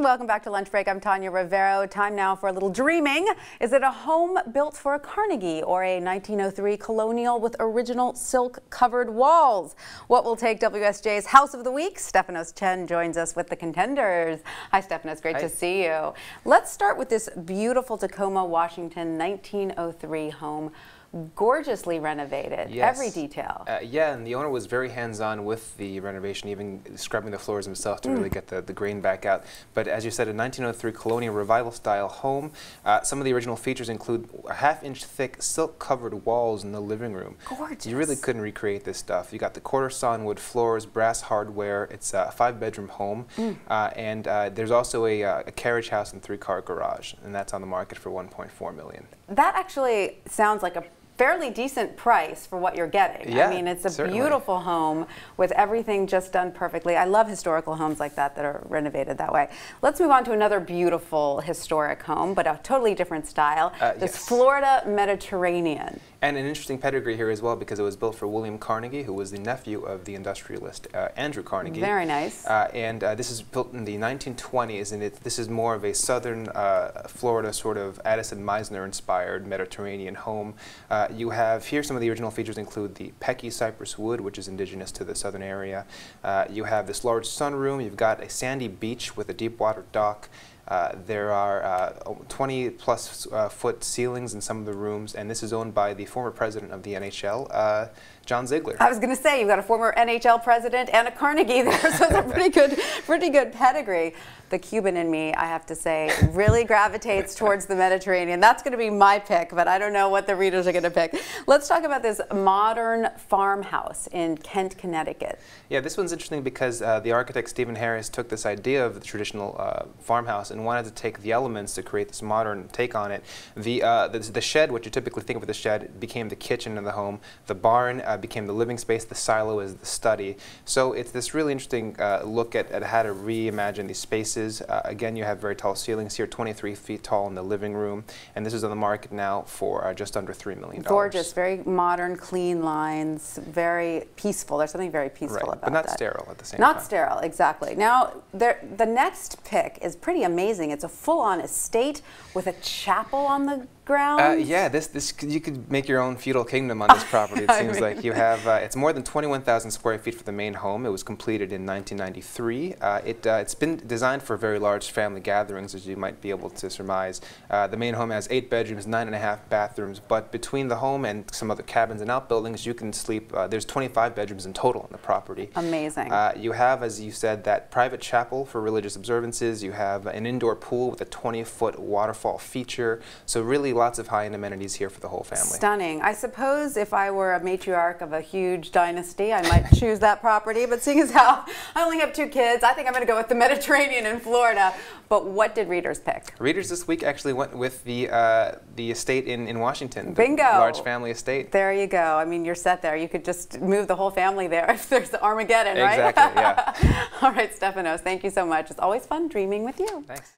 Welcome back to Lunch Break. I'm Tanya Rivero. Time now for a little dreaming. Is it a home built for a Carnegie or a 1903 Colonial with original silk-covered walls? What will take WSJ's House of the Week? Stefanos Chen joins us with the contenders. Hi, Stefanos. Great to see you. Let's start with this beautiful Tacoma, Washington 1903 home. Gorgeously renovated, yes. Every detail. Yeah, and the owner was very hands-on with the renovation, even scrubbing the floors himself to really get the grain back out. But as you said, a 1903 Colonial-revival style home. Some of the original features include a half-inch thick silk-covered walls in the living room. Gorgeous. You really couldn't recreate this stuff. You got the quarter sawn wood floors, brass hardware. It's a 5-bedroom home, and there's also a carriage house and 3-car garage, and that's on the market for $1.4 million. That actually sounds like a fairly decent price for what you're getting. Yeah, I mean, it's a certainly. Beautiful home with everything just done perfectly. I love historical homes like that are renovated that way. Let's move on to another beautiful historic home, but a totally different style. This yes. Florida Mediterranean. And an interesting pedigree here as well, because it was built for William Carnegie, who was the nephew of the industrialist Andrew Carnegie. Very nice. And this is built in the 1920s, and this is more of a southern Florida sort of Addison Meisner-inspired Mediterranean home. You have here some of the original features include the Pecky cypress wood, which is indigenous to the southern area. You have this large sunroom. You've got a sandy beach with a deep water dock. There are 20-plus foot ceilings in some of the rooms, and this is owned by the former president of the NHL, John Ziegler. I was going to say, you've got a former NHL president and a Carnegie there, so it's a pretty good pedigree. The Cuban in me, I have to say, really gravitates towards the Mediterranean. That's going to be my pick, but I don't know what the readers are going to pick. Let's talk about this modern farmhouse in Kent, Connecticut. Yeah, this one's interesting because the architect Stephen Harris took this idea of the traditional farmhouse and wanted to take the elements to create this modern take on it. The shed, what you typically think of as the shed, became the kitchen of the home. The barn became the living space. The silo is the study. So it's this really interesting look at how to reimagine these spaces. Again, you have very tall ceilings here, 23 feet tall in the living room, and this is on the market now for just under $3 million. Gorgeous, very modern, clean lines, very peaceful. There's something very peaceful about that. But not sterile at the same time. Not sterile, exactly. Now, the next pick is pretty amazing. It's a full-on estate with a chapel on the ground. Yeah, this you could make your own feudal kingdom on this property. It seems like you have. It's more than 21,000 square feet for the main home. It was completed in 1993. It's been designed for very large family gatherings, as you might be able to surmise. The main home has 8 bedrooms, 9.5 bathrooms. But between the home and some other cabins and outbuildings, you can sleep. There's 25 bedrooms in total on the property. Amazing. You have, as you said, that private chapel for religious observances. You have an indoor pool with a 20-foot waterfall feature. So really lots of high-end amenities here for the whole family. Stunning. I suppose if I were a matriarch of a huge dynasty, I might choose that property, but seeing as how I only have 2 kids, I think I'm going to go with the Mediterranean in Florida. But what did readers pick? Readers this week actually went with the estate in Washington. Bingo! The large family estate. There you go. I mean, you're set there. You could just move the whole family there if there's Armageddon, right? Exactly, yeah. All right, Stefanos, thank you so much. It's always fun dreaming with you. Thanks.